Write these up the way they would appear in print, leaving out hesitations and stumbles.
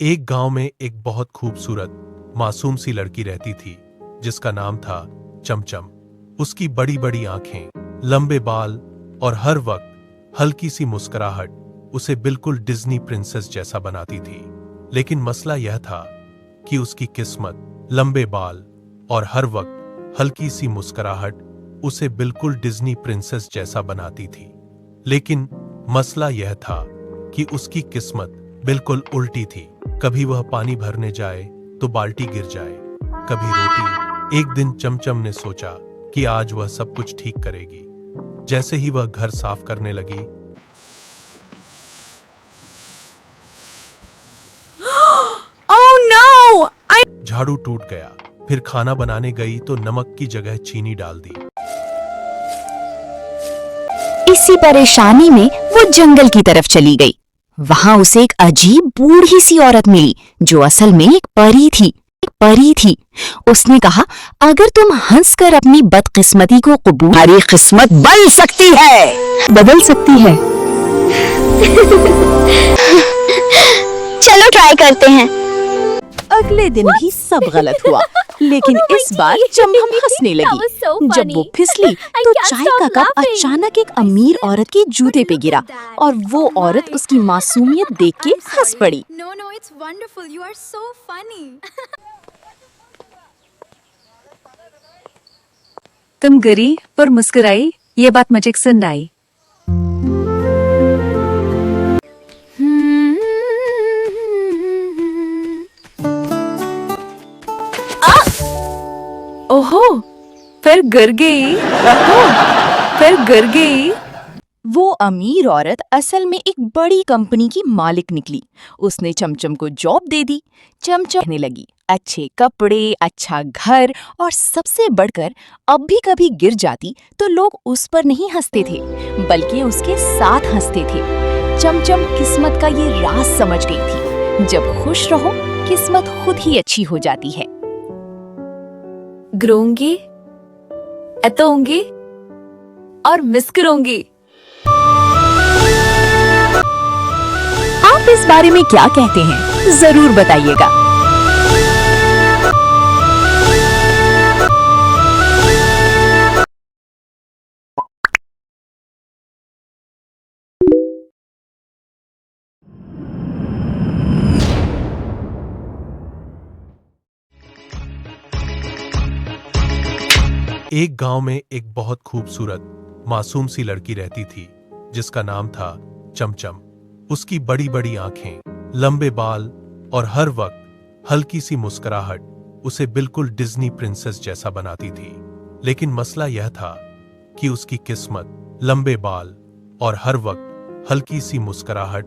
एक गांव में एक बहुत खूबसूरत मासूम सी लड़की रहती थी जिसका नाम था चमचम। उसकी बड़ी बड़ी आंखें, लंबे बाल और हर वक्त हल्की सी मुस्कुराहट उसे बिल्कुल डिज्नी प्रिंसेस जैसा बनाती थी। लेकिन मसला यह था कि उसकी किस्मत, लंबे बाल और हर वक्त हल्की सी मुस्कुराहट उसे बिल्कुल डिज्नी प्रिंसेस जैसा बनाती थी। लेकिन मसला यह था कि उसकी किस्मत बिल्कुल उल्टी थी। कभी वह पानी भरने जाए तो बाल्टी गिर जाए, कभी रोटी। एक दिन चमचम ने सोचा कि आज वह सब कुछ ठीक करेगी। जैसे ही वह घर साफ करने लगी, Oh no! झाड़ू टूट गया। फिर खाना बनाने गई तो नमक की जगह चीनी डाल दी। इसी परेशानी में वो जंगल की तरफ चली गई। वहां उसे एक अजीब बूढ़ी सी औरत मिली जो असल में एक परी थी। उसने कहा, अगर तुम हंसकर अपनी बदकिस्मती को कबूल, तुम्हारी किस्मत बदल सकती है। चलो ट्राई करते हैं। अगले दिन भी सब गलत हुआ, लेकिन इस बार चमचम हंसने लगी। जब वो फिसली तो चाय का कप अचानक एक अमीर औरत के जूते पे गिरा और वो औरत उसकी मासूमियत देख के हंस पड़ी। No, it's wonderful. You are so funny. तुम गिरी पर मुस्कुराई, ये बात मुझे पसंद आई। ओहो, फिर गिर गई। वो अमीर औरत असल में एक बड़ी कंपनी की मालिक निकली। उसने चमचम को जॉब दे दी। चमचम कहने लगी, अच्छे कपड़े, अच्छा घर और सबसे बढ़कर अब भी कभी गिर जाती तो लोग उस पर नहीं हंसते थे बल्कि उसके साथ हंसते थे। चमचम किस्मत का ये राज समझ गई थी, जब खुश रहो किस्मत खुद ही अच्छी हो जाती है। गिरूंगी, एतोंगी और मुस्कुराऊंगी। आप इस बारे में क्या कहते हैं, जरूर बताइएगा। एक गांव में एक बहुत खूबसूरत मासूम सी लड़की रहती थी जिसका नाम था चमचम। उसकी बड़ी बड़ी आंखें, लंबे बाल और हर वक्त हल्की सी मुस्कुराहट उसे बिल्कुल डिज्नी प्रिंसेस जैसा बनाती थी। लेकिन मसला यह था कि उसकी किस्मत, लंबे बाल और हर वक्त हल्की सी मुस्कुराहट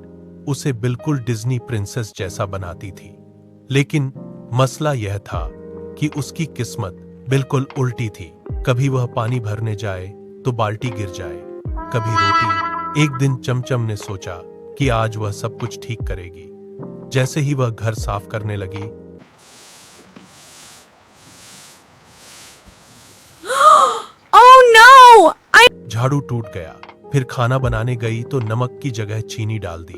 उसे बिल्कुल डिज्नी प्रिंसेस जैसा बनाती थी। लेकिन मसला यह था कि उसकी किस्मत बिल्कुल उल्टी थी। कभी वह पानी भरने जाए तो बाल्टी गिर जाए, कभी रोटी। एक दिन चमचम ने सोचा कि आज वह सब कुछ ठीक करेगी। जैसे ही वह घर साफ करने लगी, Oh no! झाड़ू टूट गया। फिर खाना बनाने गई तो नमक की जगह चीनी डाल दी।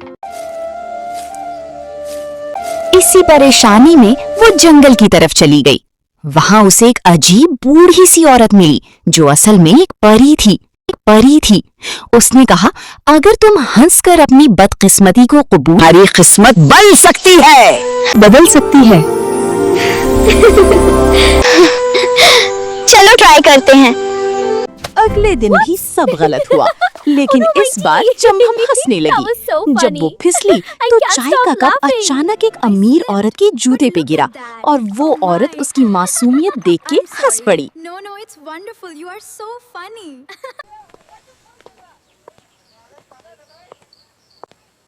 इसी परेशानी में वो जंगल की तरफ चली गई। वहां उसे एक अजीब बूढ़ी सी औरत मिली जो असल में एक परी थी। उसने कहा, अगर तुम हंसकर अपनी बदकिस्मती को कबूल, तुम्हारी किस्मत बदल सकती है। चलो ट्राई करते हैं। अगले दिन भी सब गलत हुआ, लेकिन इस बार चमचम हंसने लगी। जब वो फिसली तो चाय का कप अचानक एक अमीर औरत के जूते पे गिरा और वो औरत उसकी मासूमियत देख के हंस पड़ी। No, it's wonderful. You are so funny.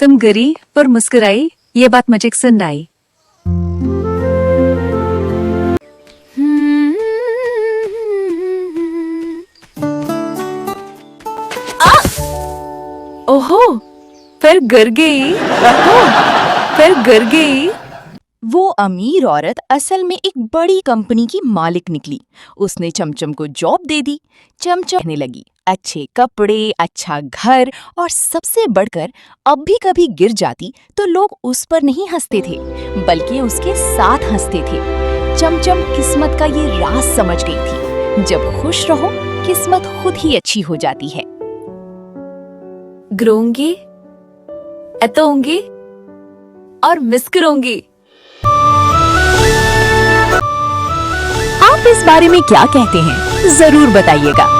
तुम गिरी पर मुस्कुराई, ये बात मुझे पसंद आई। ओहो, फिर गिर गई। वो अमीर औरत असल में एक बड़ी कंपनी की मालिक निकली। उसने चमचम को जॉब दे दी। चमचम कहने लगी, अच्छे कपड़े, अच्छा घर और सबसे बढ़कर अब भी कभी गिर जाती तो लोग उस पर नहीं हंसते थे, बल्कि उसके साथ हंसते थे। चमचम किस्मत का ये राज समझ गई थी। जब खुश रहो, किस्मत खुद ही अच्छी हो जाती है। ग्रोंगी, एतोंगी और मिस करूंगी। आप इस बारे में क्या कहते हैं? जरूर बताइएगा।